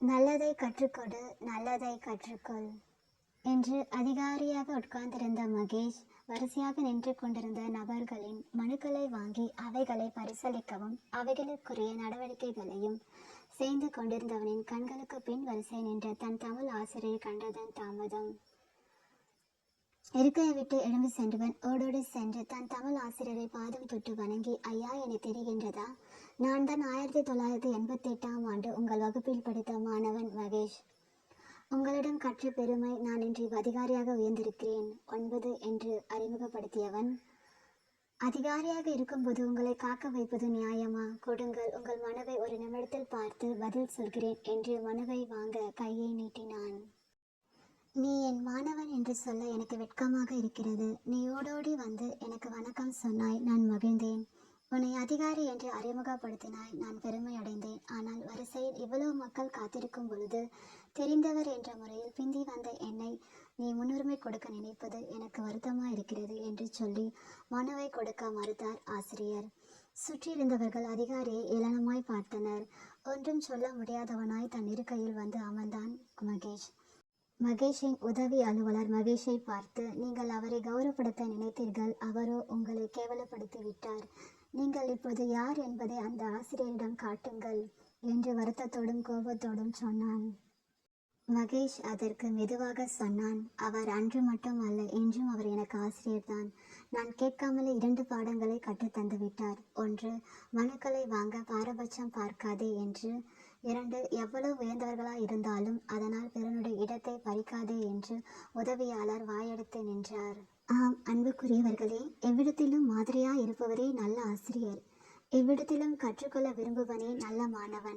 நல்லதை கற்றுக்கொடு, நல்லதை கற்றுக்கொள் என்று அதிகாரியாக உட்கார்ந்திருந்த மகேஷ் வரிசையாக நின்று கொண்டிருந்த நபர்களின் மனுக்களை வாங்கி அவைகளை பரிசீலிக்கவும் அவைகளுக்குரிய நடவடிக்கைகளையும் செய்து கொண்டிருந்தவனின் கண்களுக்கு பின் வரிசை நின்ற தன் தமிழ் ஆசிரியரை கண்டதன் தாமதம். இருக்கையை விட்டு எழும்பி சென்றவன் ஓடோடி சென்று தன் தமிழ் ஆசிரியரை பாதம் தொட்டு வணங்கி, ஐயா, என தெரிகின்றதா? நான் தான் 1988ஆம் ஆண்டு உங்கள் வகுப்பில் படித்த மாணவன் மகேஷ். உங்களிடம் கற்ற பெருமை நான் இன்று அதிகாரியாக உயர்ந்திருக்கிறேன். 9 என்று அறிமுகப்படுத்தியவன், அதிகாரியாக இருக்கும்போது உங்களை காக்க வைப்பது நியாயமா? கொடுங்கள், உங்கள் மனுவை ஒரு நிமிடத்தில் பார்த்து பதில் சொல்கிறேன் என்று மனுவை வாங்க கையை நீட்டினான். நீ என் மாணவன் என்று சொல்ல எனக்கு வெட்கமாக இருக்கிறது. நீ ஓடோடி வந்து எனக்கு வணக்கம் சொன்னாய், நான் மகிழ்ந்தேன். உன்னை அதிகாரி என்று அறிமுகப்படுத்தினாய், நான் பெருமை அடைந்தேன். ஆனால் வரிசையில் இவ்வளவு மக்கள் காத்திருக்கும் பொழுது தெரிந்தவர் என்ற முறையில் பிந்தி வந்த என்னை நீ முன்னுரிமை கொடுக்க நினைப்பது எனக்கு வருத்தமாக இருக்கிறது என்று சொல்லி மனுவை கொடுக்க மறுத்தார் ஆசிரியர். சுற்றியிருந்தவர்கள் அதிகாரியை ஏளனமாய் பார்த்தனர். ஒன்றும் சொல்ல முடியாதவனாய் தன் இருக்கையில் வந்து அமர்ந்தான் மகேஷ். மகேஷின் உதவி அலுவலர் மகேஷை பார்த்து, நீங்கள் அவரை கௌரவப்படுத்த நினைத்தீர்கள், அவரோ உங்களை கேவலப்படுத்தி விட்டார். நீங்கள் இப்போது யார் என்பதை அந்த ஆசிரியரிடம் காட்டுங்கள் என்று வருத்தத்தோடும் கோபத்தோடும் சொன்னான். மகேஷ் அதற்கு மெதுவாக சொன்னான், அவர் அன்று மட்டும் அல்ல, இன்றும் அவர் எனக்கு ஆசிரியர்தான். நான் கேட்காமலே 2 பாடங்களை கற்றுத்தந்து விட்டார். 1, மனுக்களை வாங்க பாரபட்சம் பார்க்காதே என்று. 2, எவ்வளவு உயர்ந்தவர்களாய் இருந்தாலும் அதனால் பிறனுடைய இடத்தை பறிக்காதே என்று உதவியாளர் வாயெடுத்து நின்றார். ஆம், அன்புக்குரியவர்களே, எவ்விடத்திலும் மாதிரியாய் இருப்பவரே நல்ல ஆசிரியர். எவ்விடத்திலும் கற்றுக்கொள்ள விரும்புவனே நல்ல மாணவன்.